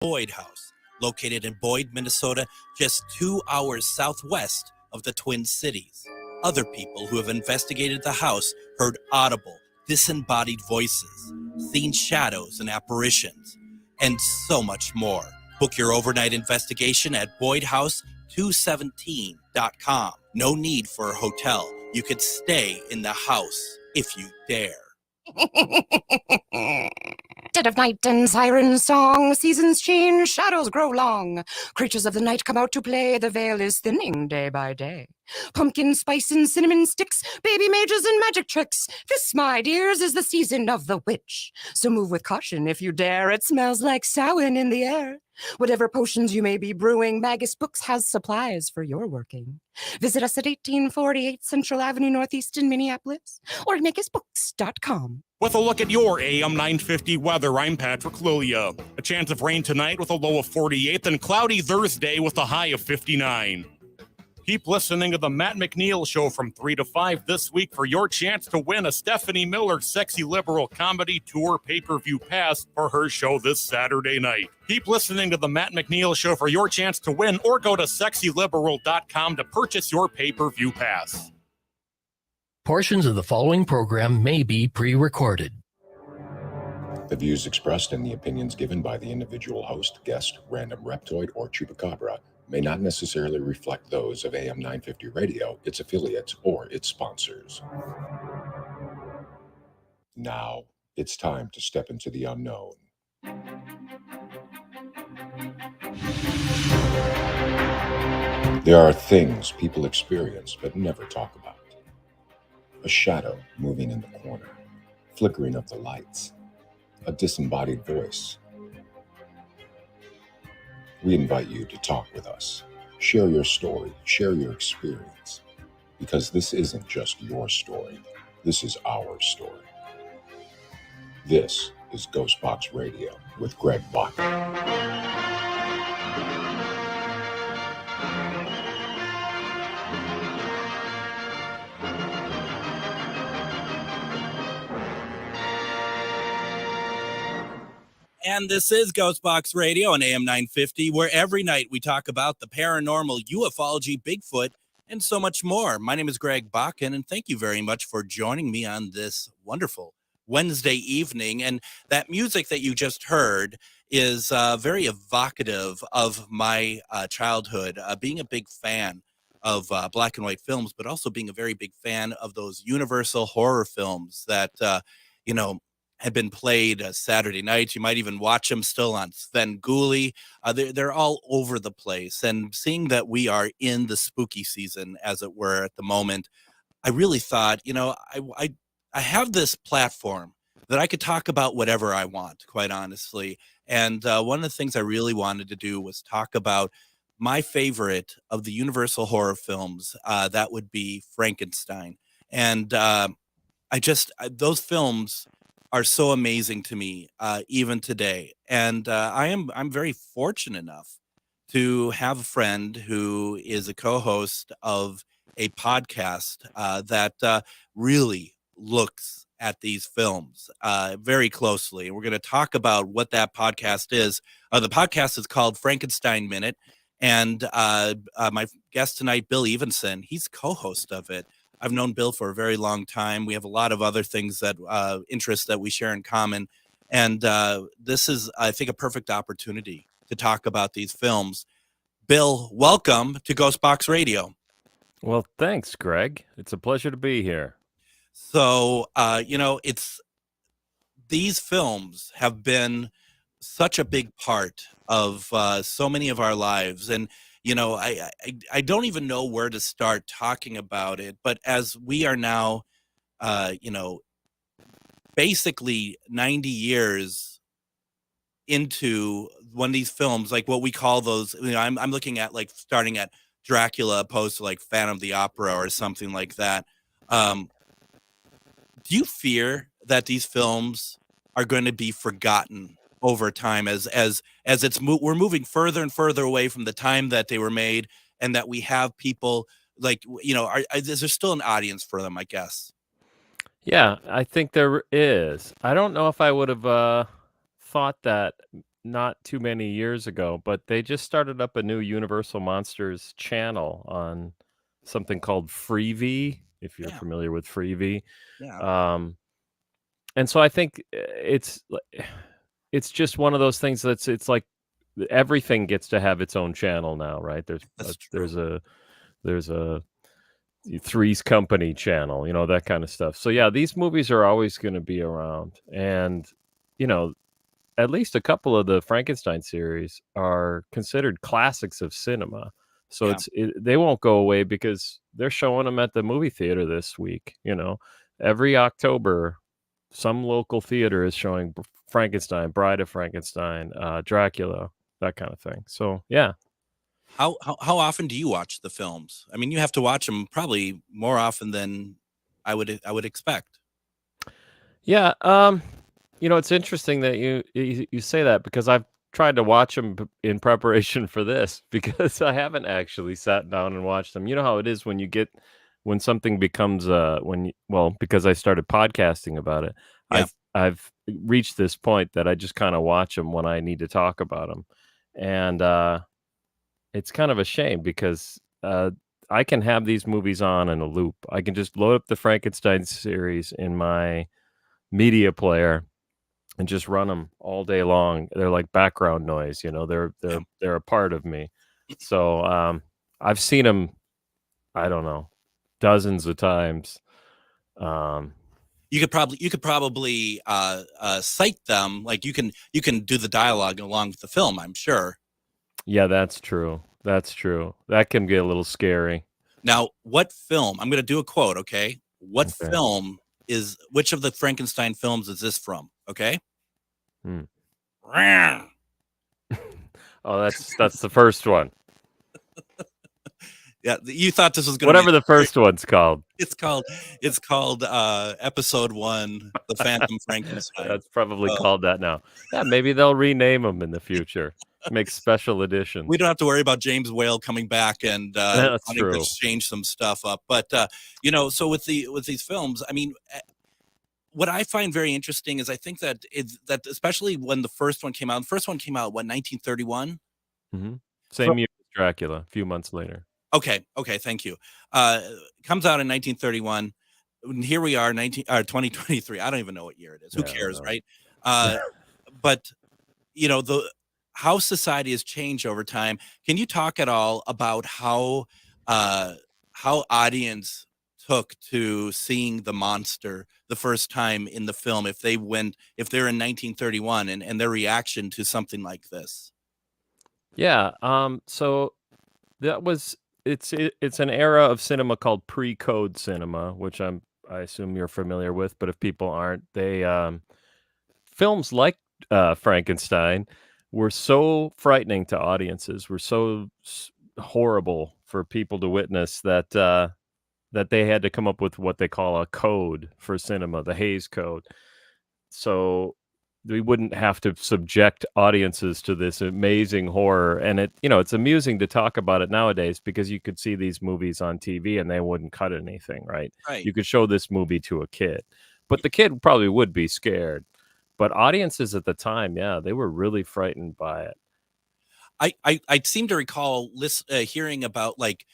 Boyd House, located in Boyd, Minnesota, just 2 hours southwest of the Twin Cities. Other people who have investigated the house heard audible, disembodied voices, seen shadows and apparitions, and so much more. Book your overnight investigation at BoydHouse217.com. No need for a hotel. You could stay in the house if you dare. Dead of night and siren song, seasons change, shadows grow long. Creatures of the night come out to play, the veil is thinning day by day. Pumpkin spice and cinnamon sticks, baby mages and magic tricks. This, my dears, is the season of the witch. So move with caution if you dare, it smells like Samhain in the air. Whatever potions you may be brewing, Magus Books has supplies for your working. Visit us at 1848 Central Avenue Northeast in Minneapolis or at magusbooks.com. With a look at your AM 950 weather, I'm Patrick Lilia. A chance of rain tonight with a low of 48, then cloudy Thursday with a high of 59. Keep listening to the Matt McNeil Show from 3 to 5 this week for your chance to win a Stephanie Miller Sexy Liberal Comedy Tour pay-per-view pass for her show this Saturday night. Keep listening to the Matt McNeil Show for your chance to win, or go to sexyliberal.com to purchase your pay-per-view pass. Portions of the following program may be pre-recorded. The views expressed and the opinions given by the individual host, guest, random reptoid, or chupacabra may not necessarily reflect those of AM 950 Radio, its affiliates, or its sponsors. Now, it's time to step into the unknown. There are things people experience but never talk about. A shadow moving in the corner, flickering of the lights, a disembodied voice. We invite you to talk with us. Share your story, share your experience, because this isn't just your story. This is our story. This is GhostBox Radio with Greg Bakun. And this is GhostBox Radio on AM 950, where every night we talk about the paranormal, ufology, Bigfoot, and so much more. My name is Greg Bakun, and thank you very much for joining me on this wonderful Wednesday evening. And that music that you just heard is very evocative of my childhood, being a big fan of black and white films, but also being a very big fan of those Universal horror films that, had been played Saturday nights. You might even watch them still on Svengoolie. They're all over the place. And seeing that we are in the spooky season, as it were, at the moment, I really thought, I have this platform that I could talk about whatever I want, quite honestly. And one of the things I really wanted to do was talk about my favorite of the Universal horror films. That would be Frankenstein. And those films are so amazing to me, even today. And I'm very fortunate enough to have a friend who is a co-host of a podcast that really looks at these films very closely. And we're going to talk about what that podcast is. The podcast is called Frankenstein Minute. And my guest tonight, Bill Evenson, he's co-host of it. I've known Bill for a very long time. We have a lot of other things that interests that we share in common. And this is, I think, a perfect opportunity to talk about these films. Bill, welcome to GhostBox Radio. Well, thanks, Greg. It's a pleasure to be here. So, these films have been such a big part of so many of our lives. And I don't even know where to start talking about it, but as we are now, basically 90 years into one of these films, like what we call those, I'm looking at like starting at Dracula opposed to like Phantom of the Opera or something like that. Do you fear that these films are going to be forgotten over time as we're moving further and further away from the time that they were made, and that we have people like, is there still an audience for them, I guess? Yeah, I think there is. I don't know if I would have thought that not too many years ago, but they just started up a new Universal Monsters channel on something called Freevee, if you're Yeah, familiar with Freevee. yeah, Um, and so I think it's just one of those things it's like everything gets to have its own channel now, right? that's true. There's a Three's Company channel, that kind of stuff. So yeah, these movies are always going to be around, and you know, at least a couple of the Frankenstein series are considered classics of cinema. So Yeah. they won't go away because they're showing them at the movie theater this week. Every October, some local theater is showing Frankenstein, Bride of Frankenstein, Dracula, that kind of thing. So yeah, How often do you watch the films? I mean, you have to watch them probably more often than I would expect. yeah. It's interesting that you say that because I've tried to watch them in preparation for this because I haven't actually sat down and watched them. You know how it is when something becomes because I started podcasting about it. Yeah. I've reached this point that I just kind of watch them when I need to talk about them, and it's kind of a shame because I can have these movies on in a loop. I can just load up the Frankenstein series in my media player and just run them all day long. They're like background noise, Yeah. they're a part of me. So I've seen them, I don't know, dozens of times. You could probably cite them, like you can do the dialogue along with the film, I'm sure. Yeah, that's true. That's true. That can get a little scary. Now, what film? I'm going to do a quote, okay? What Okay. film which of the Frankenstein films is this from? Okay. Hmm. Oh, that's the first one. Yeah, you thought this was going to Whatever the first one's called. It's called episode 1, The Phantom Frankenstein. That's probably Oh. called that now. Yeah, maybe they'll rename them in the future. Make special editions. We don't have to worry about James Whale coming back and That's wanting to true. change some stuff up. But so with these films, I mean, what I find very interesting is I think that especially when the first one came out. The first one came out 1931. Mm-hmm. Same year as Dracula, a few months later. Okay, thank you. Comes out in 1931. And here we are, 2023. I don't even know what year it is. Who cares, right? But how society has changed over time. Can you talk at all about how audience took to seeing the monster the first time in the film, if they're in 1931 and their reaction to something like this? Yeah. So that was it's an era of cinema called pre-code cinema, which I assume you're familiar with, but if people aren't, they films like Frankenstein were so frightening to audiences, were so horrible for people to witness that that they had to come up with what they call a code for cinema, the Hays Code. So we wouldn't have to subject audiences to this amazing horror. And it's amusing to talk about it nowadays because you could see these movies on TV and they wouldn't cut anything, right? Right. You could show this movie to a kid, but the kid probably would be scared. But audiences at the time, yeah, they were really frightened by it. I seem to recall hearing about, like,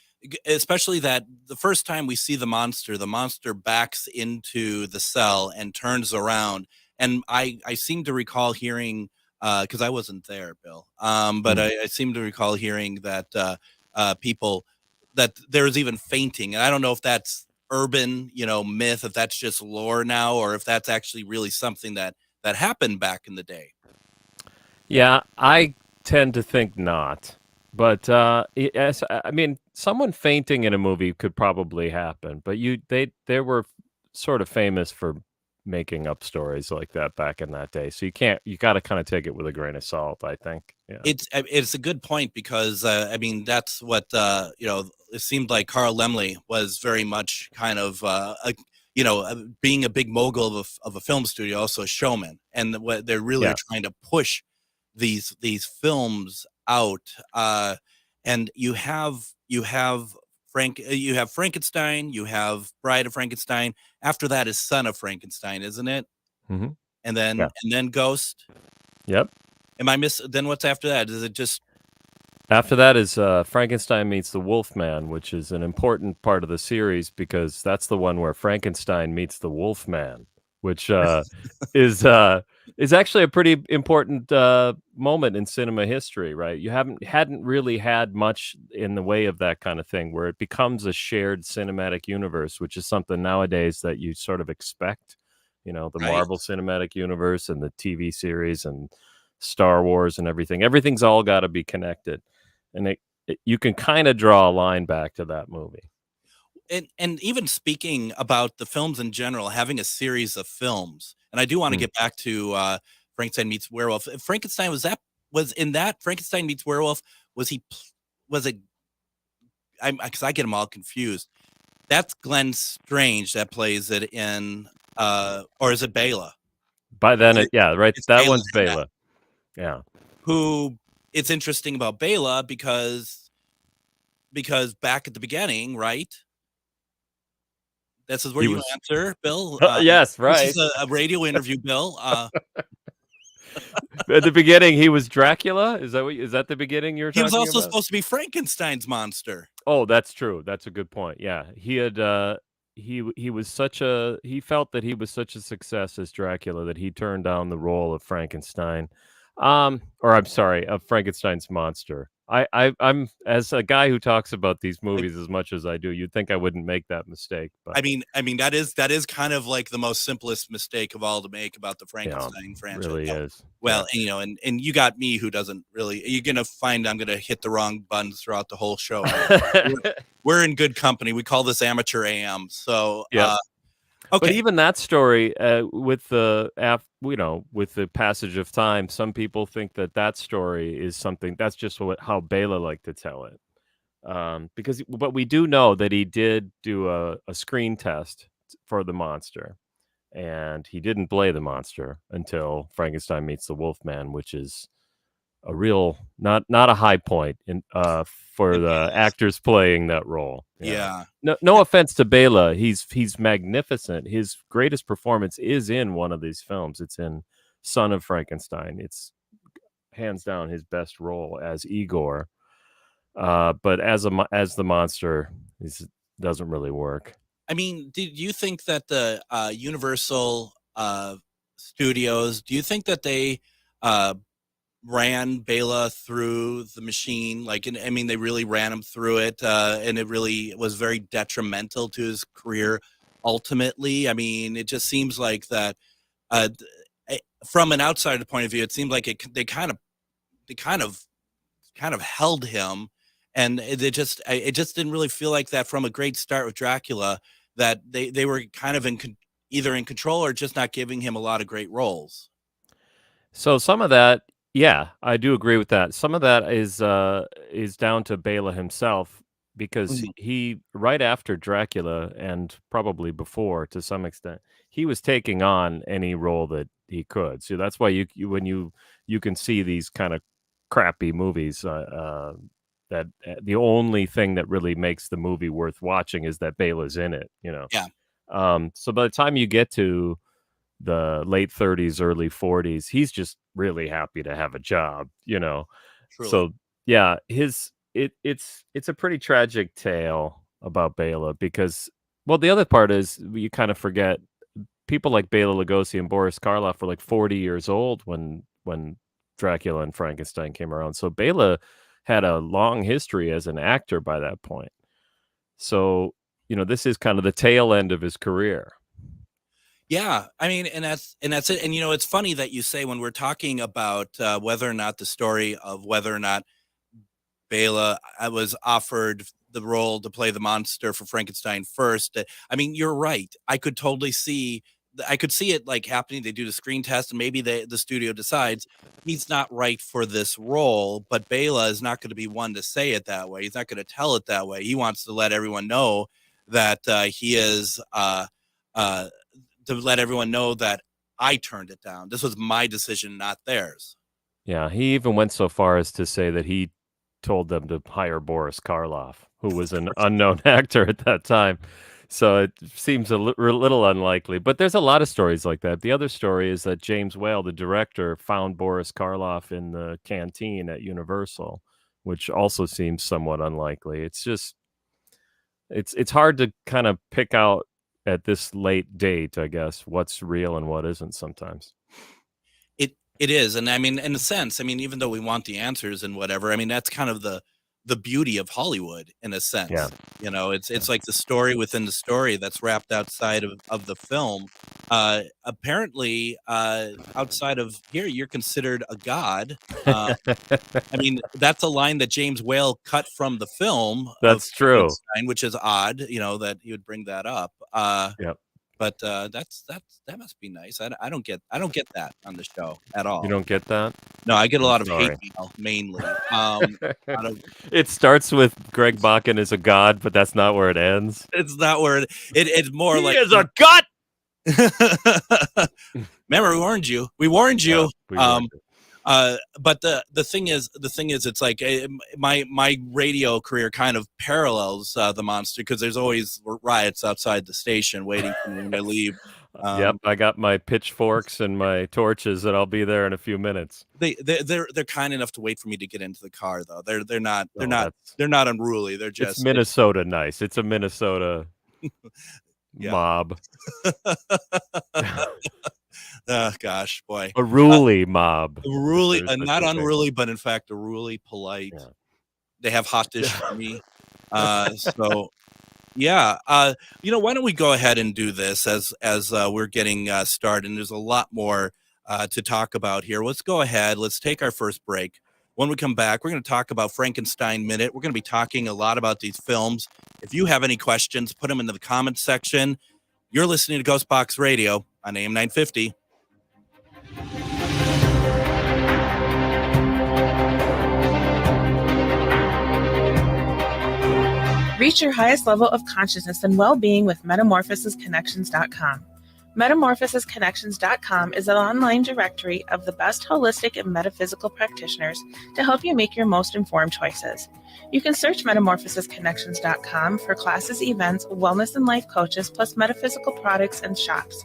especially that the first time we see the monster backs into the cell and turns around. And I seem to recall hearing, because I wasn't there, Bill, but I seem to recall hearing that people, that there's even fainting. And I don't know if that's urban, myth, if that's just lore now, or if that's actually really something that happened back in the day. Yeah, I tend to think not. But yes, I mean, someone fainting in a movie could probably happen. But they were sort of famous for making up stories like that back in that day. So you got to kind of take it with a grain of salt, I think. Yeah. It's a good point because I mean, that's what it seemed like Carl Laemmle was very much kind of being a big mogul of a film studio, also a showman, and what they're really trying to push these films out. And you have Frankenstein, you have Bride of Frankenstein. After that is Son of Frankenstein, isn't it? Mm-hmm. And then Ghost. Yep. Am I then what's after that? Is it just After that is Frankenstein meets the Wolfman, which is an important part of the series because that's the one where Frankenstein meets the Wolfman, which is uh, is actually a pretty important moment in cinema history, right? You hadn't really had much in the way of that kind of thing, where it becomes a shared cinematic universe, which is something nowadays that you sort of expect. You know, the right? Marvel Cinematic Universe and the TV series and Star Wars and everything. Everything's all got to be connected, and you can kind of draw a line back to that movie. And even speaking about the films in general, having a series of films, and I do want to get back to Frankenstein meets Werewolf. Frankenstein was in that Frankenstein meets Werewolf. Was it? Because I get them all confused. That's Glenn Strange that plays it in, or is it Bela? By then, right. It's That Bela one's in that. Bela. Yeah. Who it's interesting about Bela because back at the beginning, right? This is where you answer, Bill. Yes, right. This is a radio interview, Bill. At the beginning, he was Dracula. Is that the beginning you're He talking was also about? supposed to be Frankenstein's monster. Oh, that's true. That's a good point. Yeah, he had he felt that he was such a success as Dracula that he turned down the role of Frankenstein. Or I'm sorry, of Frankenstein's monster. I'm as a guy who talks about these movies as much as I do, you'd think I wouldn't make that mistake. But I mean that is kind of like the most simplest mistake of all to make about the Frankenstein franchise. Really is. Well, and you got me who doesn't really. You're gonna find I'm gonna hit the wrong buttons throughout the whole show. We're in good company. We call this amateur AM. So yeah. Okay. But even that story, with the passage of time, some people think that story is something that's just how Bela liked to tell it. But we do know that he did do a screen test for the monster, and he didn't play the monster until Frankenstein meets the Wolfman, which is a real not a high point for the actors playing that role. Yeah. No offense to Bela, he's magnificent. His greatest performance is in one of these films. It's in Son of Frankenstein. It's hands down his best role as Igor. But as the monster, it doesn't really work. I mean, did you think that the Universal Studios? Do you think that they ran Bela through the machine? They really ran him through it, and it really was very detrimental to his career. Ultimately, I mean, it just seems like that. From an outsider point of view, it seemed like they kind of held him, and it just didn't really feel like that from a great start with Dracula. That they were kind of either in control or just not giving him a lot of great roles. So some of that. Yeah, I do agree with that. Some of that is down to Bela himself because he right after Dracula and probably before to some extent, he was taking on any role that he could. So that's why when you can see these kind of crappy movies that the only thing that really makes the movie worth watching is that Bela's in it, Yeah. So by the time you get to the late 30s, early 40s, he's just really happy to have a job, Truly. So yeah, it's a pretty tragic tale about Bela because, well, the other part is you kind of forget people like Bela Lugosi and Boris Karloff were like 40 years old when Dracula and Frankenstein came around. So Bela had a long history as an actor by that point. So, this is kind of the tail end of his career. Yeah, I mean, and that's it. And it's funny that you say when we're talking about whether or not the story of whether or not Bela was offered the role to play the monster for Frankenstein first. I mean, you're right. I could see it like happening. They do the screen test, and maybe the studio decides he's not right for this role. But Bela is not going to be one to say it that way. He's not going to tell it that way. He wants to let everyone know that he is. To let everyone know that I turned it down. This was my decision, not theirs. Yeah, he even went so far as to say that he told them to hire Boris Karloff, who was an unknown actor at that time. So it seems a little unlikely. But there's a lot of stories like that. The other story is that James Whale, the director, found Boris Karloff in the canteen at Universal, which also seems somewhat unlikely. It's just it's hard to kind of pick out at this late date, I guess, what's real and what isn't sometimes. It is. And I mean, in a sense, I mean, even though we want the answers and whatever, I mean, that's kind of the beauty of Hollywood in a sense. Yeah. You know, it's like the story within the story that's wrapped outside of the film. Apparently, outside of here, you're considered a god. I mean, that's a line that James Whale cut from the film. That's true. Which is odd, you know, that you would bring that up. Yep. But that must be nice. I don't get that on the show at all. You don't get that? No, I get a lot of Sorry. hate mail mainly. It starts with Greg Bakun is a god, but that's not where it ends. It's not where it's more like he is a god. Remember, we warned you. We warned you. Yeah, but the thing is, it's like my radio career kind of parallels the monster because there's always riots outside the station waiting for me to leave. Yep, I got my pitchforks and my torches, and I'll be there in a few minutes. They're kind enough to wait for me to get into the car, though. They're not unruly. They're just it's Minnesota nice. It's a Minnesota mob. Oh gosh, boy, a ruly mob. Not unruly, but in fact, a ruly, polite. Yeah. They have hot dish for me. So, yeah. You know, why don't we go ahead and do this as we're getting started? And there's a lot more to talk about here. Let's go ahead. Let's take our first break. When we come back, we're going to talk about Frankenstein Minute. We're going to be talking a lot about these films. If you have any questions, put them into the comments section. You're listening to GhostBox Radio on AM 950. Reach your highest level of consciousness and well-being with MetamorphosisConnections.com. MetamorphosisConnections.com is an online directory of the best holistic and metaphysical practitioners to help you make your most informed choices. You can search MetamorphosisConnections.com for classes, events, wellness and life coaches, plus metaphysical products and shops.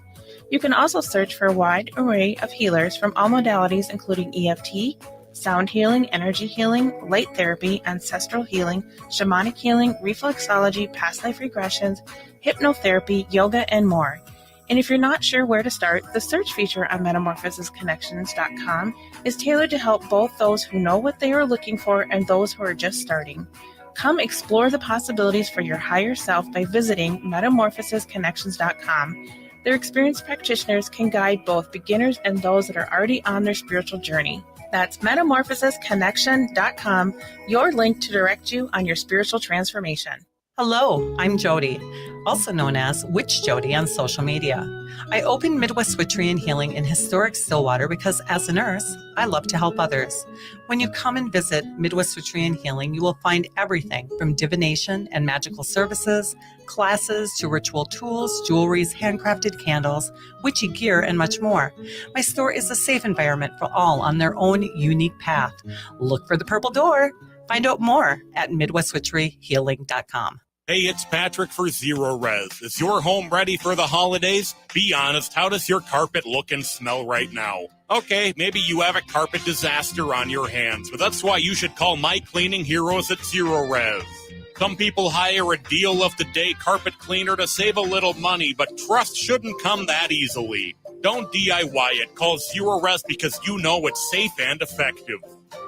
You can also search for a wide array of healers from all modalities, including EFT, sound healing, energy healing, light therapy, ancestral healing, shamanic healing, reflexology, past life regressions, hypnotherapy, yoga, and more. And if you're not sure where to start, the search feature on MetamorphosisConnections.com is tailored to help both those who know what they are looking for and those who are just starting. Come explore the possibilities for your higher self by visiting MetamorphosisConnections.com. Their experienced practitioners can guide both beginners and those that are already on their spiritual journey. That's MetamorphosisConnection.com, your link to direct you on your spiritual transformation. Hello, I'm Jody, also known as Witch Jody on social media. I opened Midwest Witchery and Healing in historic Stillwater because as a nurse, I love to help others. When you come and visit Midwest Witchery and Healing, you will find everything from divination and magical services, classes to ritual tools, jewelries, handcrafted candles, witchy gear, and much more. My store is a safe environment for all on their own unique path. Look for the purple door. Find out more at MidwestWitcheryHealing.com. Hey, it's Patrick for Zero Res. Is your home ready for the holidays? Be honest, how does your carpet look and smell right now? Okay, maybe you have a carpet disaster on your hands, but that's why you should call my cleaning heroes at Zero Res. Some people hire a deal of the day carpet cleaner to save a little money, but trust shouldn't come that easily. Don't DIY it. Call Zero Res because you know it's safe and effective.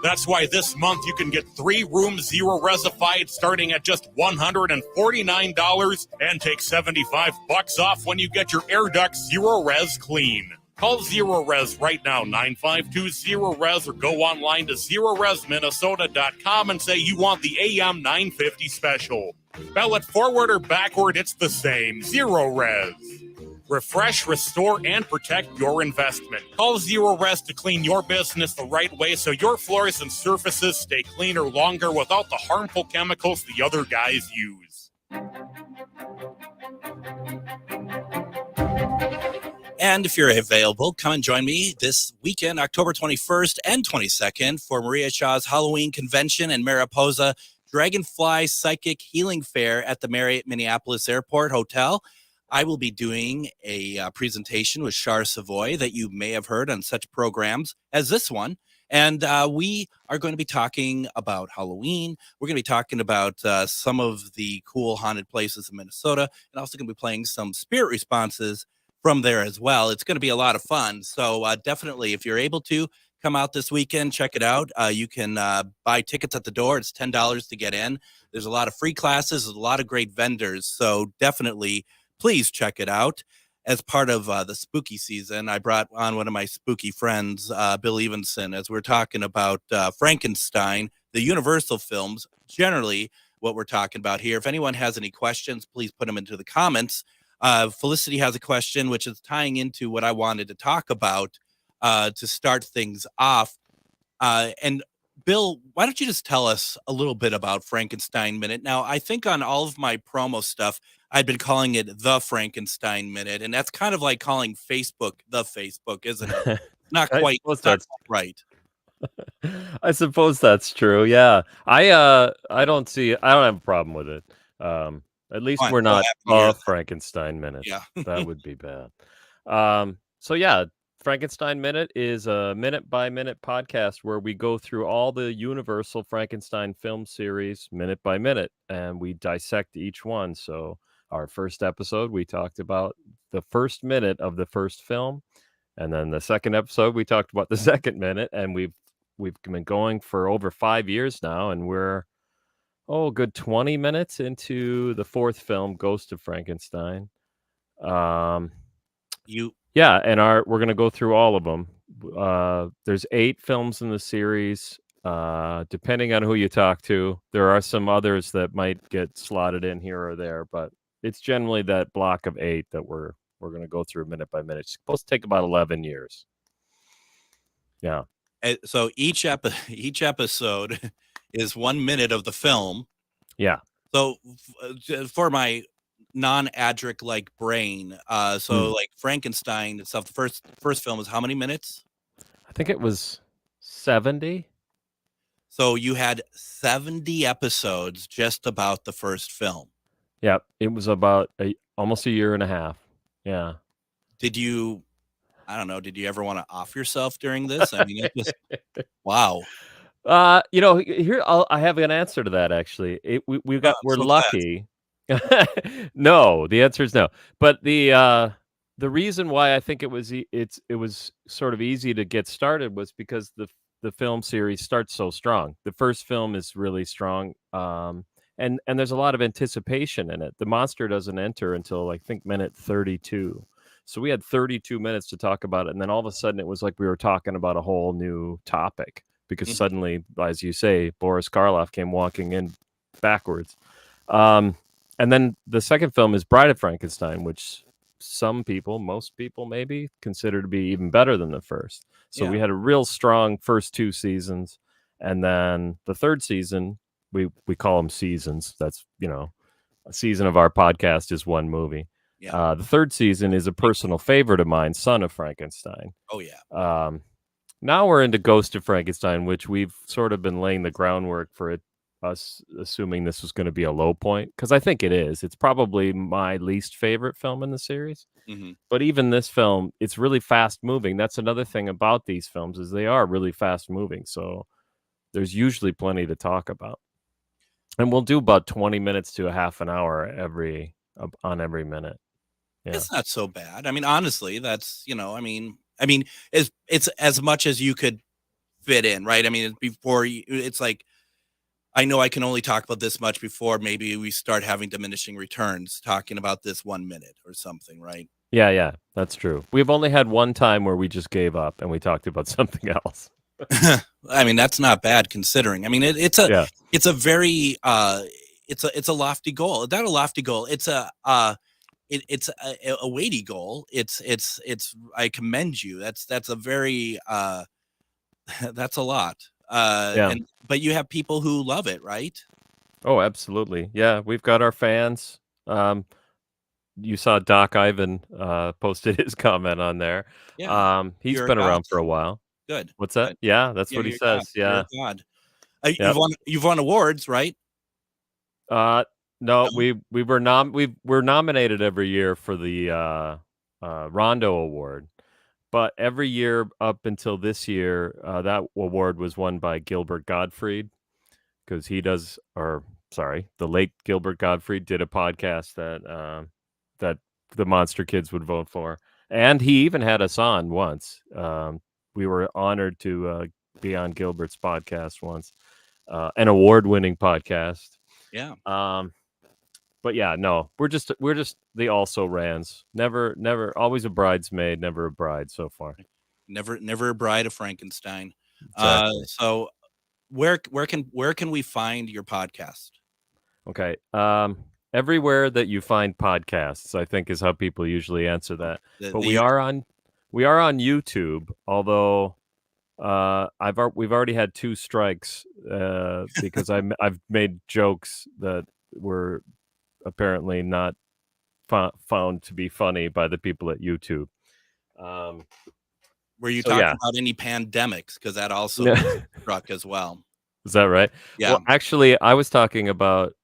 That's why this month you can get 3 rooms Zero Resified starting at just $149 and take $75 off when you get your air ducts Zero Res clean. Call Zero Res right now, 952-ZERO-RES, or go online to ZeroResMinnesota.com and say you want the AM 950 special. Spell it forward or backward, it's the same. Zero Res. Refresh, restore, and protect your investment. Call Zero Res to clean your business the right way so your floors and surfaces stay cleaner longer without the harmful chemicals the other guys use. And if you're available, come and join me this weekend, October 21st and 22nd, for Maria Shaw's Halloween Convention in Mariposa. Dragonfly Psychic Healing Fair at the Marriott Minneapolis Airport Hotel. I will be doing a presentation with Char Savoy that you may have heard on such programs as this one. And we are going to be talking about Halloween. We're going to be talking about some of the cool haunted places in Minnesota, and also going to be playing some spirit responses from there as well. It's going to be a lot of fun. So definitely, if you're able to, come out this weekend, check it out. You can buy tickets at the door. It's $10 to get in. There's a lot of free classes, a lot of great vendors. So definitely, please check it out. As part of the spooky season, I brought on one of my spooky friends, Bill Evenson, as we're talking about Frankenstein, the Universal films, generally what we're talking about here. If anyone has any questions, please put them into the comments. Felicity has a question, which is tying into what I wanted to talk about to start things off. And Bill, why don't you just tell us a little bit about Frankenstein Minute? Now, I think on all of my promo stuff, I'd been calling it the Frankenstein Minute, and that's kind of like calling Facebook the Facebook, isn't it? Not quite right. I suppose that's true. Yeah, I don't have a problem with it. At least we're not a Frankenstein Minute. Yeah, that would be bad. So yeah, Frankenstein Minute is a minute-by-minute podcast where we go through all the Universal Frankenstein film series minute by minute, and we dissect each one. So our first episode, we talked about the first minute of the first film, and then the second episode, we talked about the second minute, and we've been going for over 5 years now, and we're a good 20 minutes into the fourth film, Ghost of Frankenstein. And we're going to go through all of them. There's 8 films in the series. Depending on who you talk to, there are some others that might get slotted in here or there, but it's generally that block of 8 that we're going to go through minute by minute. It's supposed to take about 11 years. Yeah. So each episode is 1 minute of the film. Yeah. So for my non-adric like brain, like Frankenstein itself, the first film is how many minutes? I think it was 70. So you had 70 episodes just about the first film. Yeah, it was about almost a year and a half. Yeah. Did you ever want to off yourself during this? I mean, it just wow. Here I have an answer to that actually. We're lucky. No, the answer is no. But the reason why I think it was sort of easy to get started was because the film series starts so strong. The first film is really strong. And there's a lot of anticipation in it. The monster doesn't enter until I think minute 32. So we had 32 minutes to talk about it. And then all of a sudden it was like we were talking about a whole new topic because suddenly, as you say, Boris Karloff came walking in backwards. And then the second film is Bride of Frankenstein, which most people maybe consider to be even better than the first. So we had a real strong first 2 seasons. And then the third season, we call them seasons. That's, a season of our podcast is one movie. Yeah. The third season is a personal favorite of mine, Son of Frankenstein. Oh, yeah. Now we're into Ghost of Frankenstein, which we've sort of been laying the groundwork for us assuming this was going to be a low point, because I think it is. It's probably my least favorite film in the series. Mm-hmm. But even this film, it's really fast moving. That's another thing about these films is they are really fast moving. So there's usually plenty to talk about. And we'll do about 20 minutes to a half an hour on every minute. Yeah. It's not so bad. I mean, honestly, that's, it's as much as you could fit in, right? I mean, it's like, I know I can only talk about this much before maybe we start having diminishing returns talking about this 1 minute or something, right? Yeah, that's true. We've only had one time where we just gave up and we talked about something else. I mean, that's not bad considering. I mean, it's a very it's a lofty goal. Not a lofty goal. It's a weighty goal. It's I commend you. That's a very that's a lot. But you have people who love it, right? Oh, absolutely. Yeah, we've got our fans. You saw Doc Ivan posted his comment on there. Yeah. He's been around for a while. Good. What's that? Yeah, that's what he says. God. Yeah. You've won awards, right? No, we're nominated every year for the Rondo Award, but every year up until this year, that award was won by Gilbert Gottfried because the late Gilbert Gottfried did a podcast that the Monster Kids would vote for, and he even had us on once. We were honored to be on Gilbert's podcast once, an award-winning podcast. Yeah. But yeah, no, we're just the also rans. Never, always a bridesmaid, never a bride so far. Never a bride of Frankenstein. Exactly. So where can we find your podcast? Okay. Everywhere that you find podcasts, I think is how people usually answer that. But we are on YouTube, although we've already had 2 strikes because I've made jokes that were apparently not found to be funny by the people at YouTube. Were you talking about any pandemics? Because that also struck as well. Is that right? Yeah. Well, actually, I was talking about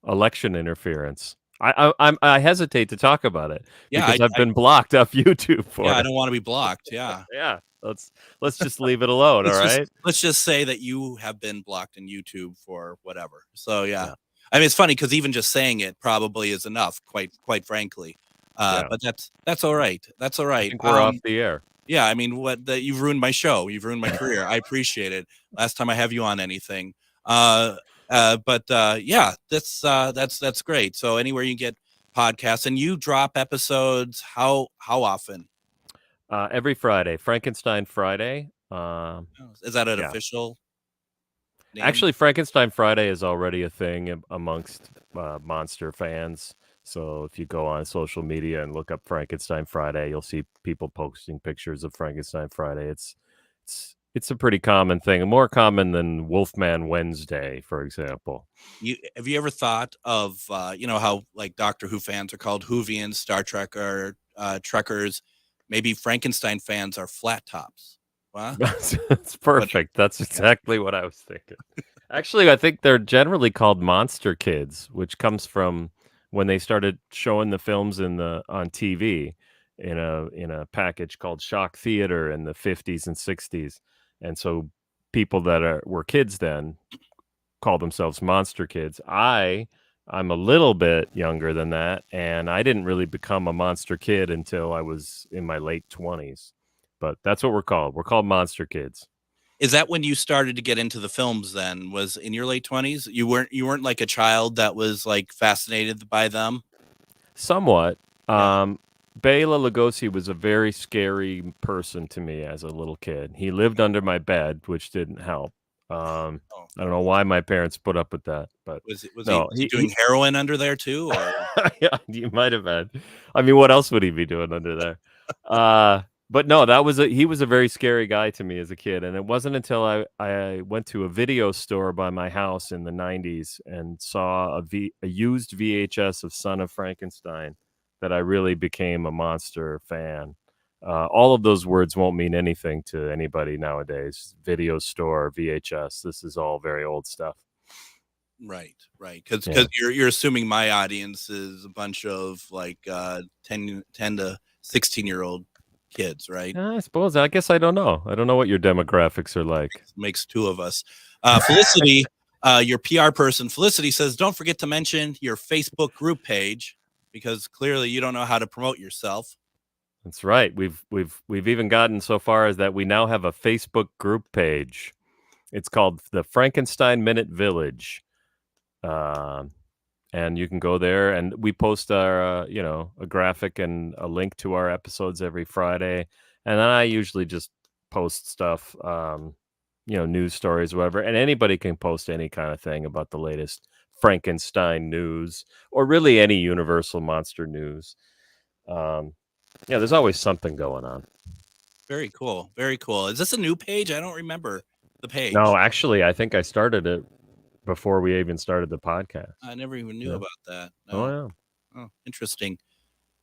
election interference. I hesitate to talk about it because I've been blocked off YouTube for it. I don't want to be blocked. Yeah. Yeah. Let's just leave it alone. All right. Let's just say that you have been blocked in YouTube for whatever. So yeah. I mean, it's funny because even just saying it probably is enough, quite frankly. But that's all right. That's all right. I think we're off the air. Yeah, I mean, you've ruined my show. You've ruined my career. I appreciate it. Last time I have you on anything. But yeah, that's great. So anywhere you get podcasts, and you drop episodes, how often? Every Friday, Frankenstein Friday. Is that an official name? Actually, Frankenstein Friday is already a thing amongst monster fans. So if you go on social media and look up Frankenstein Friday, you'll see people posting pictures of Frankenstein Friday. It's a pretty common thing, more common than Wolfman Wednesday, for example. Have you ever thought of how like Doctor Who fans are called Whovians, Star Trek or Trekkers? Maybe Frankenstein fans are flat tops. Huh? That's perfect. That's exactly what I was thinking. Actually, I think they're generally called Monster Kids, which comes from when they started showing the films on TV in a package called Shock Theater in the 50s and 60s. And so people that were kids then call themselves Monster Kids. I'm a little bit younger than that, and I didn't really become a monster kid until I was in my late 20s. But that's what we're called. We're called Monster Kids. Is that when you started to get into the films then? Was in your late 20s? You weren't like a child that was like fascinated by them? Somewhat. Bela Lugosi was a very scary person to me as a little kid. He lived under my bed, which didn't help. I don't know why my parents put up with that, but was he doing heroin under there too? Or? Yeah, you might have had. I mean, what else would he be doing under there? But no, he was a very scary guy to me as a kid, and it wasn't until I went to a video store by my house in the 90s and saw a used VHS of Son of Frankenstein that I really became a monster fan. All of those words won't mean anything to anybody nowadays. Video store, VHS, this is all very old stuff. Right. Because you're assuming my audience is a bunch of like 10 to 16-year-old kids, right? I suppose. I guess I don't know. I don't know what your demographics are like. Makes 2 of us. Felicity, your PR person, Felicity says, don't forget to mention your Facebook group page because clearly you don't know how to promote yourself. That's right. We've even gotten so far as that we now have a Facebook group page. It's called the Frankenstein Minute Village. And you can go there, and we post our, a graphic and a link to our episodes every Friday. And then I usually just post stuff, news stories, whatever. And anybody can post any kind of thing about the latest Frankenstein news or really any Universal monster news. There's always something going on. Very cool. Very cool. Is this a new page? I don't remember the page. No, actually, I think I started it before we even started the podcast. I never even knew about that. No. Oh, yeah. Oh, interesting.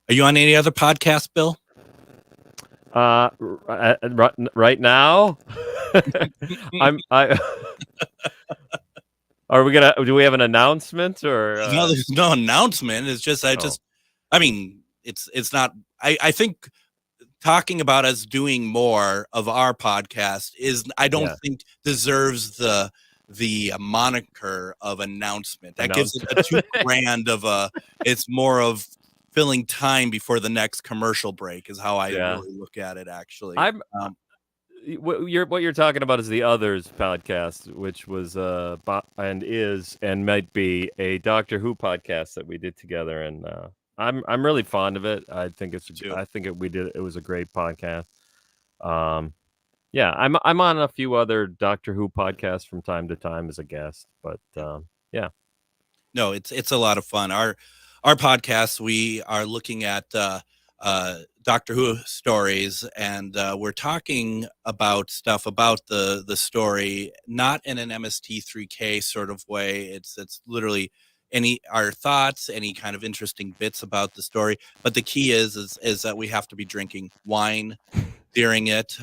Are you on any other podcasts, Bill? Right now, Are we gonna? Do we have an announcement or? No, there's no announcement. It's just I mean, it's not. I think talking about us doing more of our podcast is I don't think deserves the moniker of announcement. That gives it a too grand of a. It's more of filling time before the next commercial break is how I really look at it. Actually, what you're talking about is the Others podcast, which was and is and might be a Doctor Who podcast that we did together, and I'm really fond of it. I think it was a great podcast. Yeah, I'm on a few other Doctor Who podcasts from time to time as a guest, but yeah. No, it's a lot of fun. Our podcast, we are looking at Doctor Who stories, and we're talking about stuff about the story, not in an MST3K sort of way. It's literally our thoughts, any kind of interesting bits about the story. But the key is that we have to be drinking wine during it.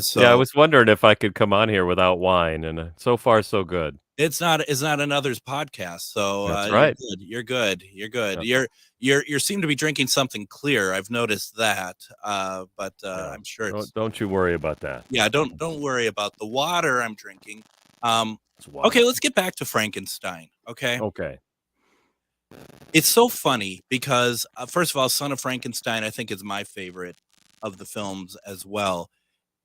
So I was wondering if I could come on here without wine, and so far so good. It's not an Others podcast, so that's right. You're good. Yeah. You seem to be drinking something clear. I've noticed that, but I'm sure. Don't you worry about that. Yeah, don't worry about the water I'm drinking. Okay, let's get back to Frankenstein. Okay. It's so funny because first of all, Son of Frankenstein, I think is my favorite of the films as well.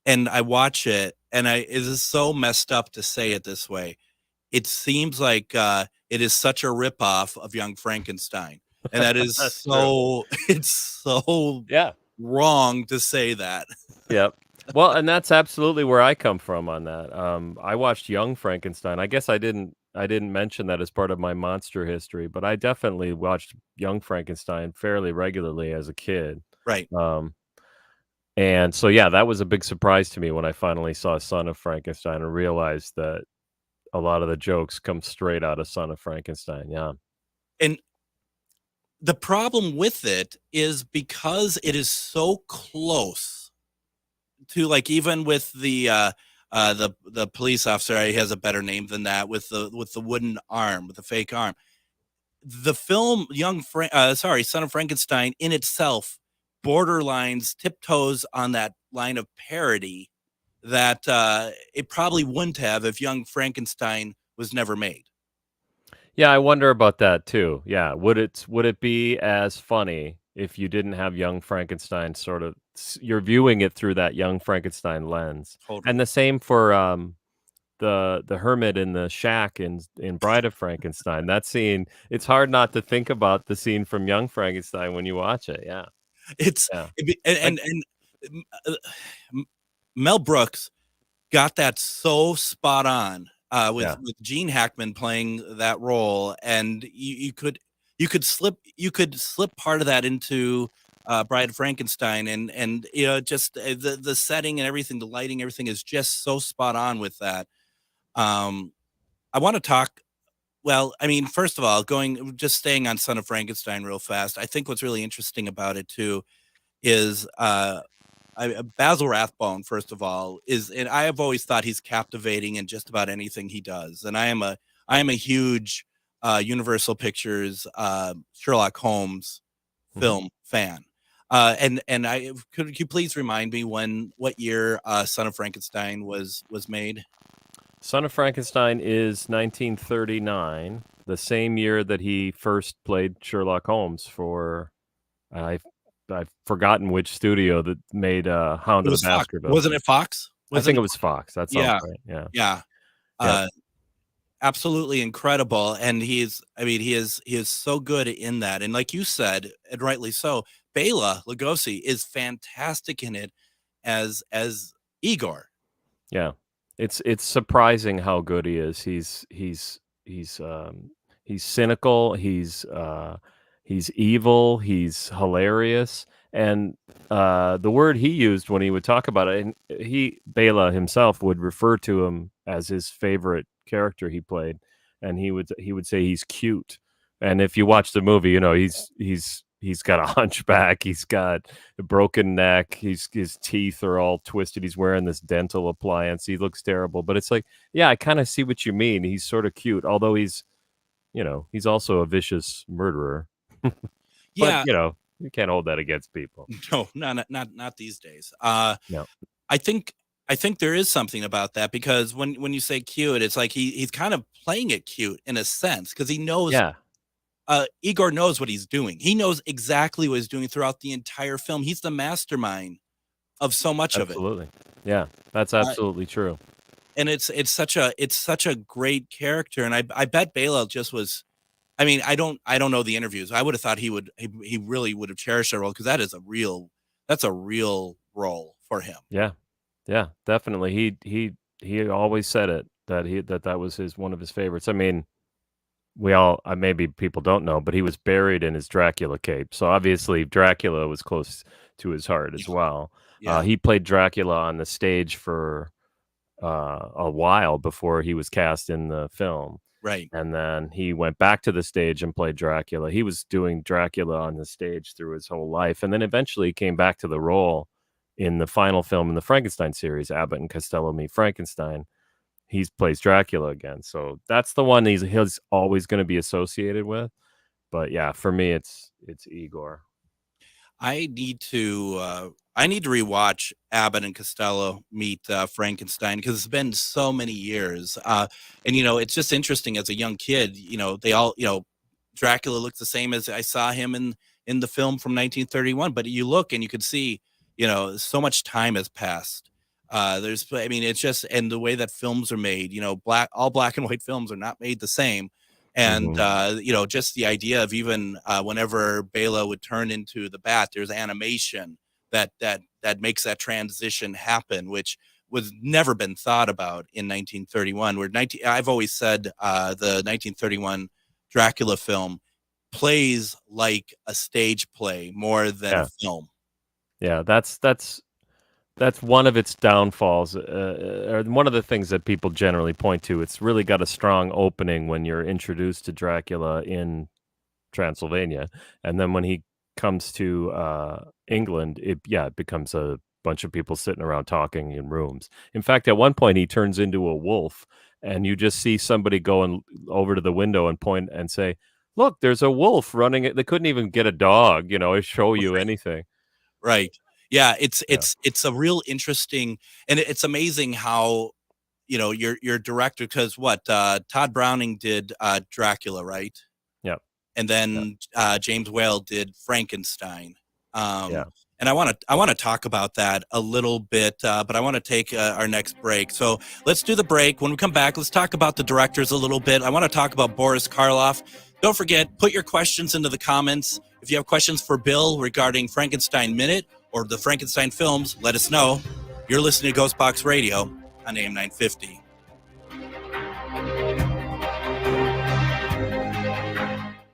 And I watch it, and it is so messed up to say it this way. It seems like it is such a ripoff of Young Frankenstein, and that is it's so wrong to say that. Yep. Well, and that's absolutely where I come from on that. I watched Young Frankenstein. I guess I didn't mention that as part of my monster history, but I definitely watched Young Frankenstein fairly regularly as a kid. Right. And so, yeah, that was a big surprise to me when I finally saw Son of Frankenstein and realized that a lot of the jokes come straight out of Son of Frankenstein. Yeah. And the problem with it is because it is so close to, like, even with the police officer, he has a better name than that, with the wooden arm, with the fake arm. The film Son of Frankenstein in itself borderlines, tiptoes on that line of parody that it probably wouldn't have if Young Frankenstein was never made. Yeah, I wonder about that too. Yeah, would it be as funny if you didn't have Young Frankenstein sort of you're viewing it through that Young Frankenstein lens? Totally. And the same for the hermit in the shack in Bride of Frankenstein. That scene, it's hard not to think about the scene from Young Frankenstein when you watch it. Yeah. Mel Brooks got that so spot on with Gene Hackman playing that role, and you could slip part of that into Bride of Frankenstein, and just the setting and everything, the lighting, everything is just so spot on with that. I want to talk. Well, I mean, first of all, staying on Son of Frankenstein real fast. I think what's really interesting about it too is Basil Rathbone. First of all, and I have always thought he's captivating in just about anything he does. And I am a huge Universal Pictures Sherlock Holmes film fan. And could you please remind me what year Son of Frankenstein was made? Son of Frankenstein is 1939, the same year that he first played Sherlock Holmes for, I've forgotten which studio that made Hound of the Baskervilles. Wasn't it Fox? I think it was Fox. That sounds right. Yeah. Absolutely incredible. And he is so good in that. And like you said, and rightly so, Bela Lugosi is fantastic in it as Igor. Yeah. It's surprising how good he is. He's cynical. He's evil. He's hilarious. And the word he used when he would talk about it, and Bela himself would refer to him as his favorite character he played, and he would say he's cute. And if you watch the movie, he's he's got a hunchback. He's got a broken neck. His teeth are all twisted. He's wearing this dental appliance. He looks terrible. But it's like, yeah, I kind of see what you mean. He's sort of cute, although he's also a vicious murderer. Yeah. But, you can't hold that against people. No, not these days. No. I think there is something about that, because when you say cute, it's like he's kind of playing it cute in a sense, because he knows. Yeah. Igor knows what he's doing. He knows exactly what he's doing throughout the entire film. He's the mastermind of so much of it. Absolutely. Yeah, that's absolutely true. And it's such a great character. And I bet Bela just was. I mean, I don't know the interviews. I would have thought he really would have cherished that role, because that's a real role for him. Yeah, definitely. He always said it that was one of his favorites. I mean, maybe people don't know, but he was buried in his Dracula cape. So obviously Dracula was close to his heart as well. Yeah. He played Dracula on the stage for a while before he was cast in the film. Right. And then he went back to the stage and played Dracula. He was doing Dracula on the stage through his whole life. And then eventually he came back to the role in the final film in the Frankenstein series, Abbott and Costello Meet Frankenstein. He plays Dracula again. So that's the one he's always going to be associated with. But yeah, for me, it's Igor. I need to rewatch Abbott and Costello Meet Frankenstein, because it's been so many years. And it's just interesting as a young kid. They all Dracula looks the same as I saw him in the film from 1931. But you look and you can see, so much time has passed. It's just, and the way that films are made, all black and white films are not made the same. And, just the idea of even whenever Bela would turn into the bat, there's animation that makes that transition happen, which was never been thought about in 1931. I've always said the 1931 Dracula film plays like a stage play more than a film. Yeah, that's one of its downfalls, or one of the things that people generally point to. It's really got a strong opening when you're introduced to Dracula in Transylvania, and then when he comes to England, it becomes a bunch of people sitting around talking in rooms. In fact, at one point he turns into a wolf, and you just see somebody going over to the window and point and say, "Look, there's a wolf running it." They couldn't even get a dog, show you anything. Right. Yeah, it's a real interesting, and it's amazing how, your director, because Todd Browning did Dracula, right? Yeah. And then James Whale did Frankenstein. Yeah. And I want to talk about that a little bit, but I want to take our next break. So let's do the break. When we come back, let's talk about the directors a little bit. I want to talk about Boris Karloff. Don't forget, put your questions into the comments. If you have questions for Bill regarding Frankenstein Minute or the Frankenstein films, let us know. You're listening to GhostBox Radio on AM 950.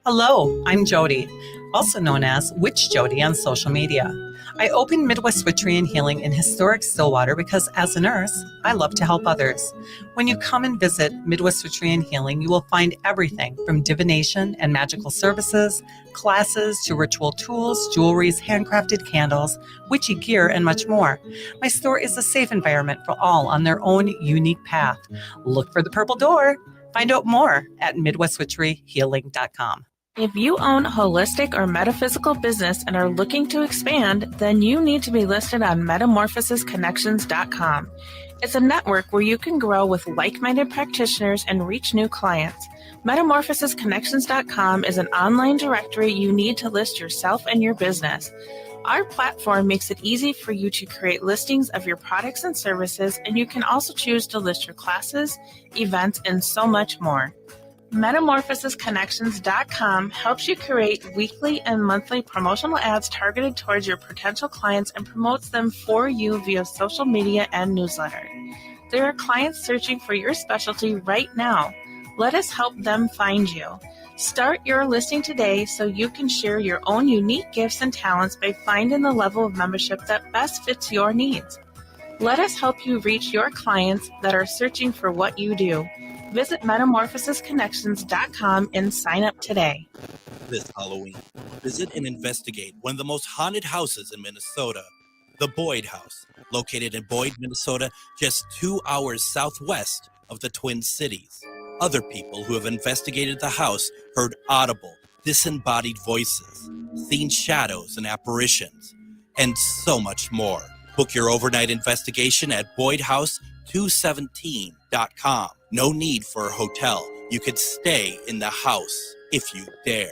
Hello, I'm Jody, also known as Witch Jody on social media. I open Midwest Witchery and Healing in historic Stillwater because as a nurse, I love to help others. When you come and visit Midwest Witchery and Healing, you will find everything from divination and magical services, classes to ritual tools, jewelries, handcrafted candles, witchy gear, and much more. My store is a safe environment for all on their own unique path. Look for the purple door. Find out more at MidwestWitcheryHealing.com. If you own a holistic or metaphysical business and are looking to expand, then you need to be listed on MetamorphosisConnections.com. It's a network where you can grow with like-minded practitioners and reach new clients. MetamorphosisConnections.com is an online directory you need to list yourself and your business. Our platform makes it easy for you to create listings of your products and services, and you can also choose to list your classes, events, and so much more. MetamorphosisConnections.com helps you create weekly and monthly promotional ads targeted towards your potential clients and promotes them for you via social media and newsletter. There are clients searching for your specialty right now. Let us help them find you. Start your listing today so you can share your own unique gifts and talents by finding the level of membership that best fits your needs. Let us help you reach your clients that are searching for what you do. Visit MetamorphosisConnections.com and sign up today. This Halloween. visit and investigate one of the most haunted houses in Minnesota, the Boyd House, located in Boyd, Minnesota, just 2 hours southwest of the Twin Cities. Other people who have investigated the house heard audible, disembodied voices, seen shadows and apparitions, and so much more. Book your overnight investigation at BoydHouse217.com. No need for a hotel. You could stay in the house if you dare.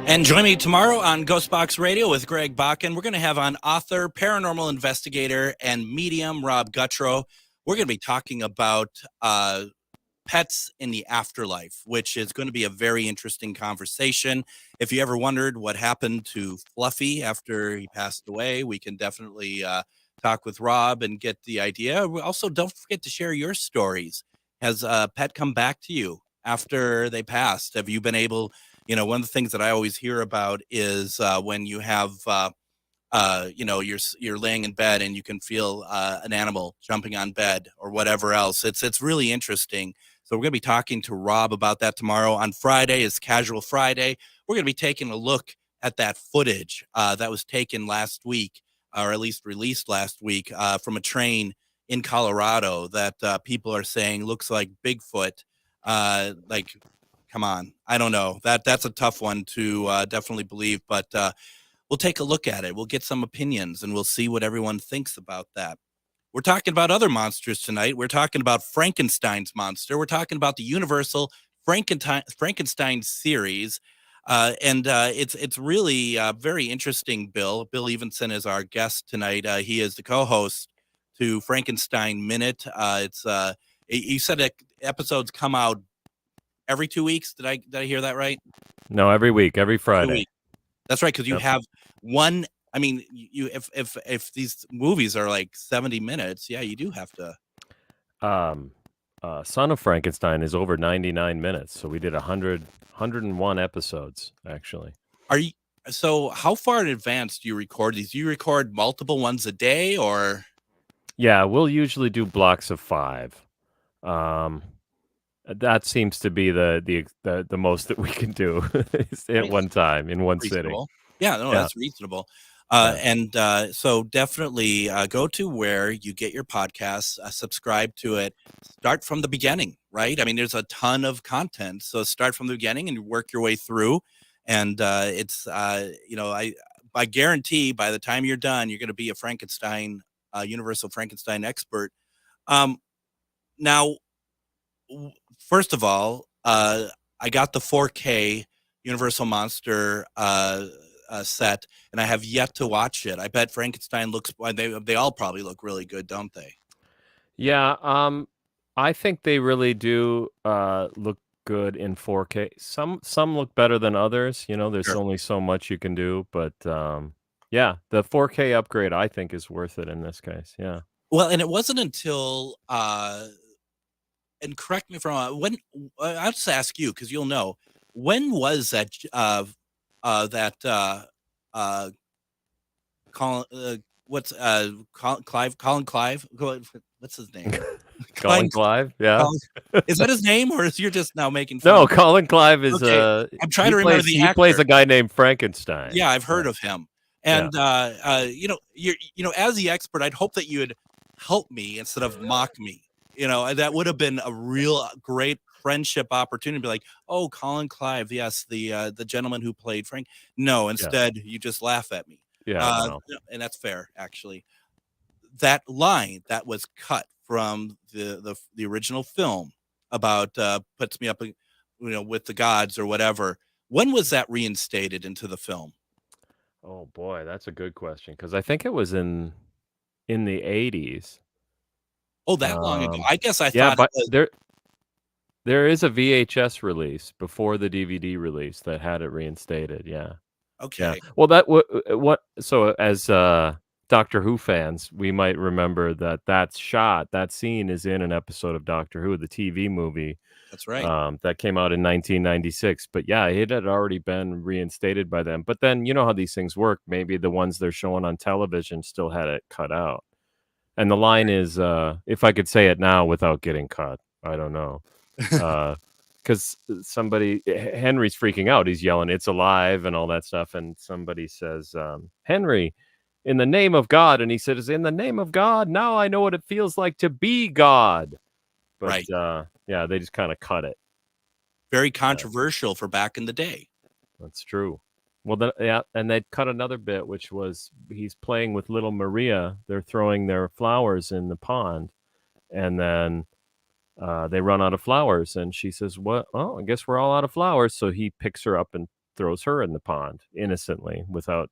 And join me tomorrow on GhostBox Radio with Greg Bakun. We're going to have on author, paranormal investigator, and medium Rob Guttrow. We're going to be talking about pets in the afterlife, which is going to be a very interesting conversation. If you ever wondered what happened to Fluffy after he passed away, we can definitely talk with Rob and get the idea. Also, don't forget to share your stories. Has a pet come back to you after they passed? Have you been able... one of the things that I always hear about is when you have, you're laying in bed and you can feel an animal jumping on bed or whatever else. It's really interesting. So we're going to be talking to Rob about that tomorrow. On Friday is Casual Friday. We're going to be taking a look at that footage that was taken last week, or at least released last week, from a train in Colorado that people are saying looks like Bigfoot, Come on. I don't know. That's a tough one to definitely believe, but we'll take a look at it. We'll get some opinions and we'll see what everyone thinks about that. We're talking about other monsters tonight. We're talking about Frankenstein's monster. We're talking about the Universal Frankenstein series. It's really very interesting, Bill. Bill Evenson is our guest tonight. He is the co-host to Frankenstein Minute. You said that episodes come out every 2 weeks. Did I hear that right? No, every week, every Friday. That's right, because you have one. I mean, if these movies are like 70 minutes, yeah, you do have to. Son of Frankenstein is over 99 minutes, so we did 101 episodes actually. So how far in advance do you record these? Do you record multiple ones a day, or? Yeah, we'll usually do blocks of 5. That seems to be the most that we can do at one time in one sitting. Yeah, that's reasonable. So definitely go to where you get your podcasts, subscribe to it, start from the beginning, right? I mean, there's a ton of content, so start from the beginning and work your way through. And I guarantee by the time you're done, you're going to be a Frankenstein, Universal Frankenstein expert. Now, first of all, I got the 4K Universal Monster set, and I have yet to watch it. I bet Frankenstein they all probably look really good, don't they? Yeah, I think they really do look good in 4K. Some look better than others. There's only so much you can do, but yeah, the 4K upgrade I think is worth it in this case. Yeah. Well, and it wasn't until and correct me if I'm wrong, when I'll just ask you because you'll know, when was that Colin Clive? What's his name? Colin Clive? Yeah. Is that his name, or is you're just now making fun? No, Colin Clive is I'm trying to remember the actor. He plays a guy named Frankenstein. Yeah, I've heard of him. And you're as the expert, I'd hope that you would help me instead of mock me. That would have been a real great friendship opportunity to be like, oh, Colin Clive, yes, the gentleman who played Frank. No, instead you just laugh at me. Yeah, and that's fair, actually. That line that was cut from the original film about puts me up, with the gods or whatever. When was that reinstated into the film? Oh boy, that's a good question, because I think it was in the 80s. Oh, that long ago. I guess I thought. Yeah, but there is a VHS release before the DVD release that had it reinstated. Yeah. Okay. Yeah. Well, that what so as Doctor Who fans, we might remember that scene is in an episode of Doctor Who, the TV movie, That's right. that came out in 1996. But yeah, it had already been reinstated by them. But then you know how these things work. Maybe the ones they're showing on television still had it cut out. And the line is, if I could say it now without getting cut, I don't know. Because Henry's freaking out. He's yelling, "It's alive," and all that stuff. And somebody says, Henry, in the name of God. And he says, in the name of God, now I know what it feels like to be God. But Right. yeah, they just kind of cut it. Very controversial for back in the day. That's true. Well, yeah, and they cut another bit, which was he's playing with little Maria. They're throwing their flowers in the pond, and then they run out of flowers, and she says, "What? Oh, I guess we're all out of flowers." So he picks her up and throws her in the pond innocently, without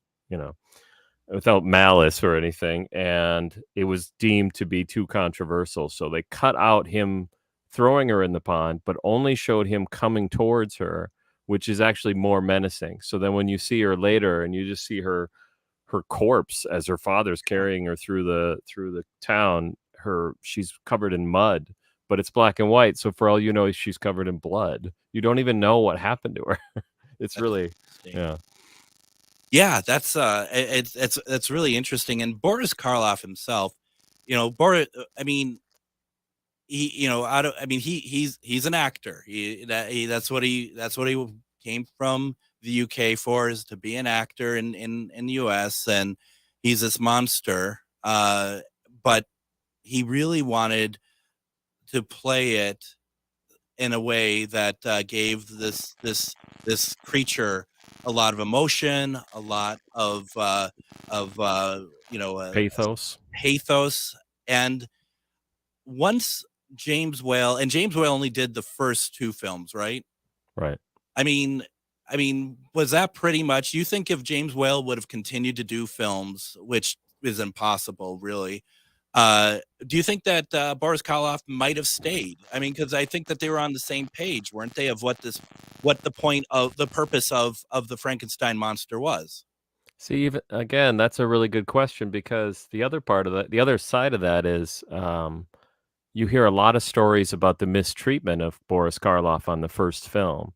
malice or anything. And it was deemed to be too controversial, so they cut out him throwing her in the pond, but only showed him coming towards her, which is actually more menacing. So then when you see her later and you just see her corpse as her father's carrying her through the town, she's covered in mud, but it's black and white, so for all you know, she's covered in blood. You don't even know what happened to her. It's really Yeah, that's it's really interesting. And Boris Karloff himself, Boris, I mean, he's an actor. That's what he came from the UK for, is to be an actor in the US, and he's this monster. But he really wanted to play it in a way that gave this creature a lot of emotion, a lot of pathos. And once James Whale only did the first two films, right? Right. I mean, was that pretty much? You think if James Whale would have continued to do films, which is impossible, really, do you think that Boris Karloff might have stayed? I mean, because I think that they were on the same page, weren't they, of what the point of the purpose of the Frankenstein monster was? See, even again, that's a really good question, because the other side of that is, you hear a lot of stories about the mistreatment of Boris Karloff on the first film.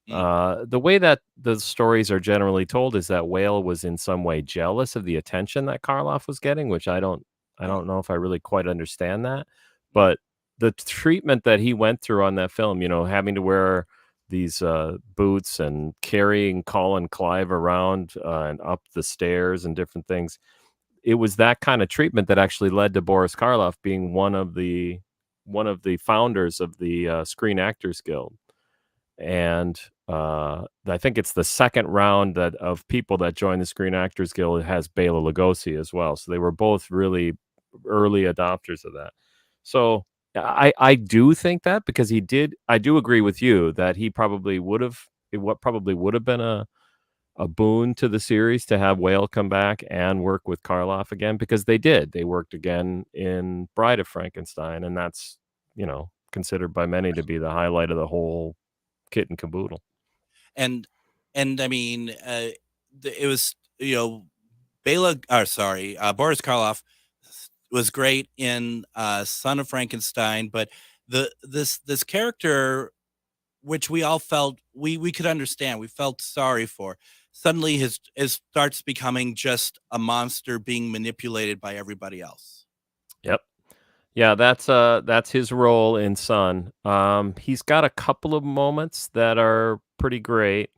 The way that the stories are generally told is that Whale was in some way jealous of the attention that Karloff was getting, which I don't know if I really quite understand that. But the treatment that he went through on that film, having to wear these boots and carrying Colin Clive around and up the stairs and different things, it was that kind of treatment that actually led to Boris Karloff being one of the founders of the Screen Actors Guild. And I think it's the second round of people that joined the Screen Actors Guild has Bela Lugosi as well. So they were both really early adopters of that. So I do think that, because I do agree with you that he probably would have been a boon to the series to have Whale come back and work with Karloff again, because they worked again in Bride of Frankenstein, and that's considered by many to be the highlight of the whole kit and caboodle. And I mean, it was Boris Karloff was great in Son of Frankenstein, but this character, which we all felt we could understand, we felt sorry for, suddenly his starts becoming just a monster being manipulated by everybody else. Yep. Yeah, that's his role in Son. He's got a couple of moments that are pretty great.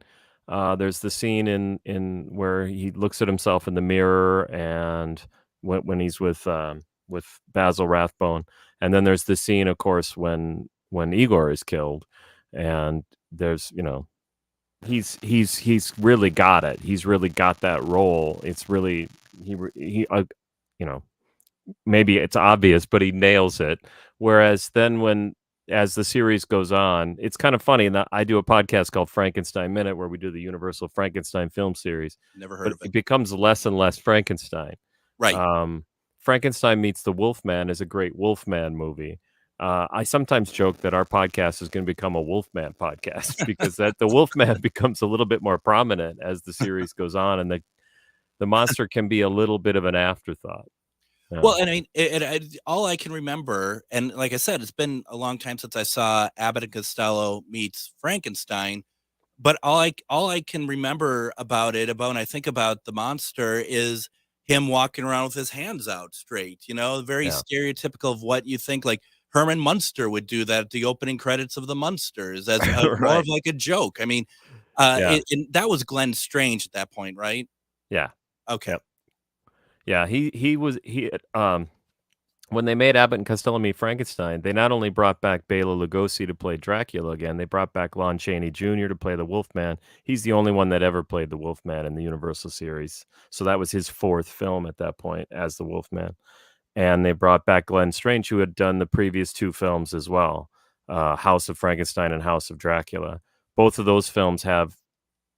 There's the scene in where he looks at himself in the mirror, and when he's with Basil Rathbone, and then there's the scene, of course, when Igor is killed, and there's he's really got it. He's really got that role. It's really he maybe it's obvious, but he nails it. Whereas then as the series goes on, it's kind of funny that I do a podcast called Frankenstein Minute, where we do the Universal Frankenstein film series. Never heard of it. It becomes less and less Frankenstein. Right. Frankenstein Meets the Wolfman is a great Wolfman movie. I sometimes joke that our podcast is going to become a Wolfman podcast, because that the Wolfman becomes a little bit more prominent as the series goes on, and the monster can be a little bit of an afterthought. Yeah. Well, and all I can remember, and like I said, it's been a long time since I saw Abbott and Costello meets Frankenstein. But all I can remember about when I think about the monster is him walking around with his hands out straight. Very stereotypical of what you think like Herman Munster would do that at the opening credits of the Munsters as more Right. of like a joke. I mean, Yeah. that was Glenn Strange at that point, right? Yeah. Okay. Yep. Yeah, when they made Abbott and Costello meet Frankenstein, they not only brought back Bela Lugosi to play Dracula again, they brought back Lon Chaney Jr. to play the Wolfman. He's the only one that ever played the Wolfman in the Universal series. So that was his fourth film at that point as the Wolfman. And they brought back Glenn Strange, who had done the previous two films as well, House of Frankenstein and House of Dracula. Both of those films have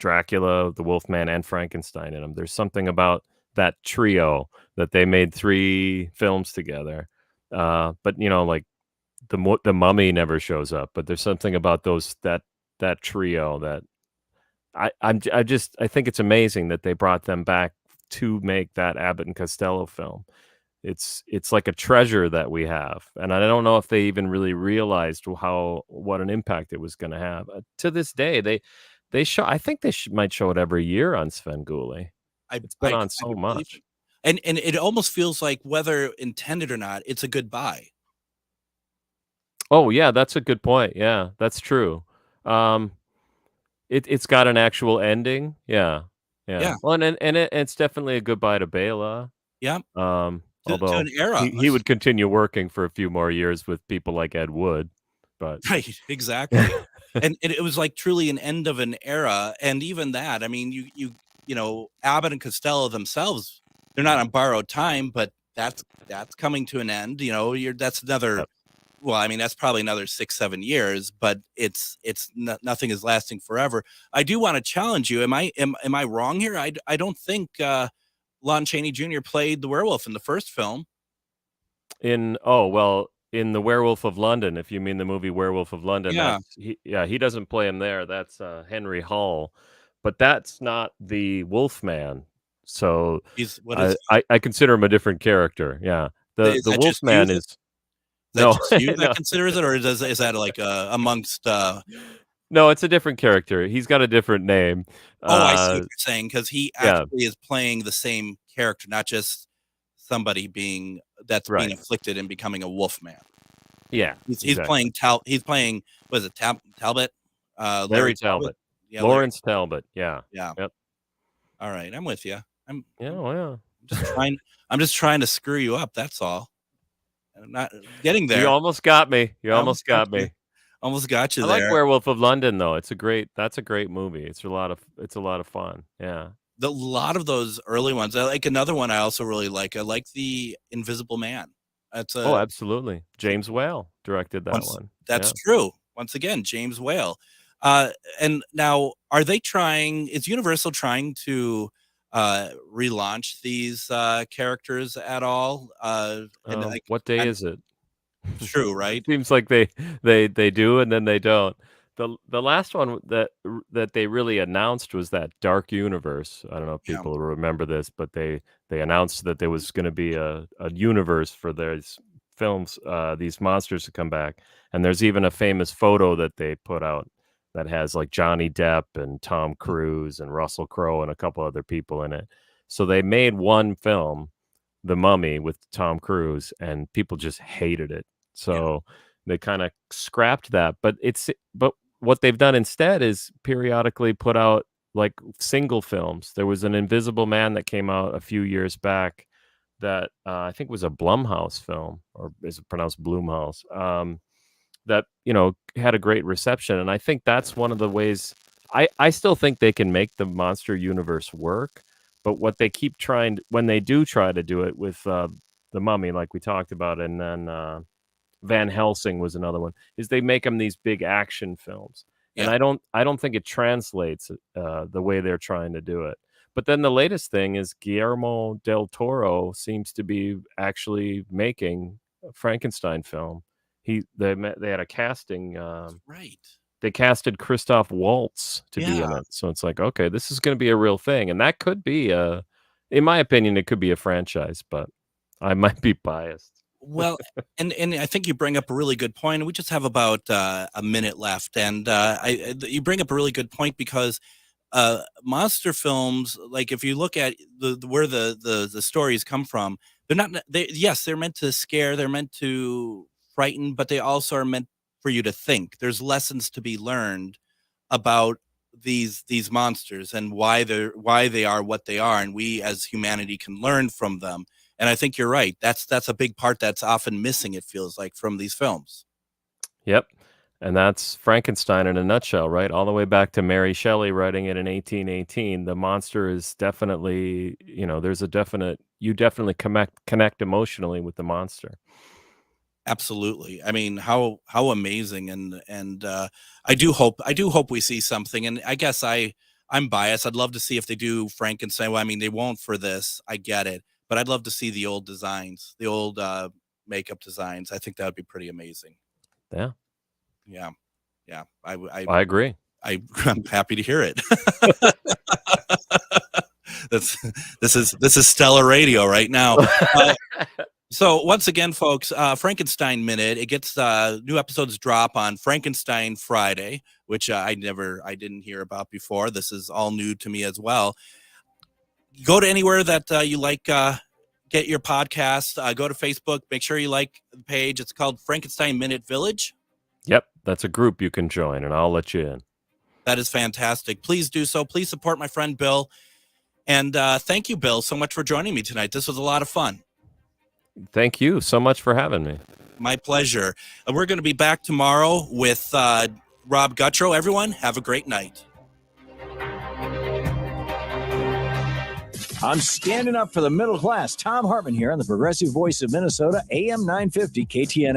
Dracula, the Wolfman, and Frankenstein in them. There's something about that trio that they made 3 films together. But like the Mummy never shows up, but there's something about that trio that I think it's amazing that they brought them back to make that Abbott and Costello film. It's like a treasure that we have, and I don't know if they even really realized what an impact it was going to have. To this day, they show. I think they might show it every year on Svengoolie. It's been on so much. And it almost feels like, whether intended or not, it's a goodbye. Oh yeah, that's a good point. Yeah, that's true. It's got an actual ending. Yeah. Well, and it's definitely a goodbye to Bela. Yeah. Although an era. he would continue working for a few more years with people like Ed Wood, but right, exactly. And it was like truly an end of an era. And even that, I mean, you Abbott and Costello themselves, they're not on borrowed time, but that's coming to an end. That's another. Yep. Well, I mean, that's probably another 6-7 years, but nothing is lasting forever. I do want to challenge you. Am I wrong here? I don't think Lon Chaney Jr. played the werewolf in the first film. In the Werewolf of London, if you mean the movie Werewolf of London, he doesn't play him there. That's Henry Hull, but that's not the Wolfman. So I consider him a different character. Yeah, the Wolfman is. That considers it, or is that like amongst? No, it's a different character. He's got a different name. I see what you're saying, because he actually is playing the same character, not just somebody being afflicted and becoming a Wolfman. Yeah, he's playing. He's playing. Was it Talbot? Larry Talbot. Yeah, Lawrence Talbot. Yeah. Yep. All right, I'm with you. I'm just trying to screw you up. That's all. I'm not getting there. You almost got me. Almost got me. Almost got you I there. like Werewolf of London, though. That's a great movie. It's a lot of fun. Yeah. A lot of those early ones. I like another one I also really like. I like The Invisible Man. Absolutely. James Whale directed that one. That's true. Once again, James Whale. And now, is Universal trying to relaunch these characters at all? What day is it? True, right? Seems like they do, and then they don't. The last one that they really announced was that Dark Universe. I don't know if people remember this, but they announced that there was going to be a universe for these films, these monsters to come back. And there's even a famous photo that they put out that has like Johnny Depp and Tom Cruise and Russell Crowe and a couple other people in it. So they made one film, The Mummy, with Tom Cruise, and people just hated it. So they kind of scrapped that. But what they've done instead is periodically put out like single films. There was an Invisible Man that came out a few years back that I think was a Blumhouse film, or is it pronounced Blumhouse? That had a great reception, and I think that's one of the ways. I still think they can make the monster universe work, but what they keep trying, when they do try to do it with the Mummy, like we talked about, and then Van Helsing was another one, is they make them these big action films, and I don't think it translates the way they're trying to do it. But then the latest thing is Guillermo del Toro seems to be actually making a Frankenstein film. They had a casting. Right. They casted Christoph Waltz to be in it, so it's like, okay, this is going to be a real thing, and that could be a In my opinion, it could be a franchise, but I might be biased. Well, and I think you bring up a really good point. We just have about a minute left, and you bring up a really good point because monster films, like if you look at where the stories come from, they're meant to scare, they're meant to frighten, but they also are meant for you to think. There's lessons to be learned about these monsters and why they are what they are, and we as humanity can learn from them. And I think you're right. That's a big part that's often missing, it feels like, from these films. Yep. And that's Frankenstein in a nutshell, right? All the way back to Mary Shelley writing it in 1818. The monster is definitely, you definitely connect emotionally with the monster. Absolutely. I mean, how amazing, and I do hope we see something. And I guess I'm biased. I'd love to see if they do Frankenstein. Well, I mean, they won't for this. I get it. But I'd love to see the old designs, the old makeup designs. I think that would be pretty amazing. Yeah. Yeah. I agree. I'm happy to hear it. This is stellar radio right now. So once again, folks, Frankenstein Minute. It gets new episodes drop on Frankenstein Friday, which I didn't hear about before. This is all new to me as well. Go to anywhere that you like, get your podcast. Go to Facebook. Make sure you like the page. It's called Frankenstein Minute Village. Yep, that's a group you can join, and I'll let you in. That is fantastic. Please do so. Please support my friend Bill. And thank you, Bill, so much for joining me tonight. This was a lot of fun. Thank you so much for having me. My pleasure. We're going to be back tomorrow with Rob Guttrow. Everyone, have a great night. I'm standing up for the middle class. Tom Hartman here on the Progressive Voice of Minnesota, AM 950 KTNF.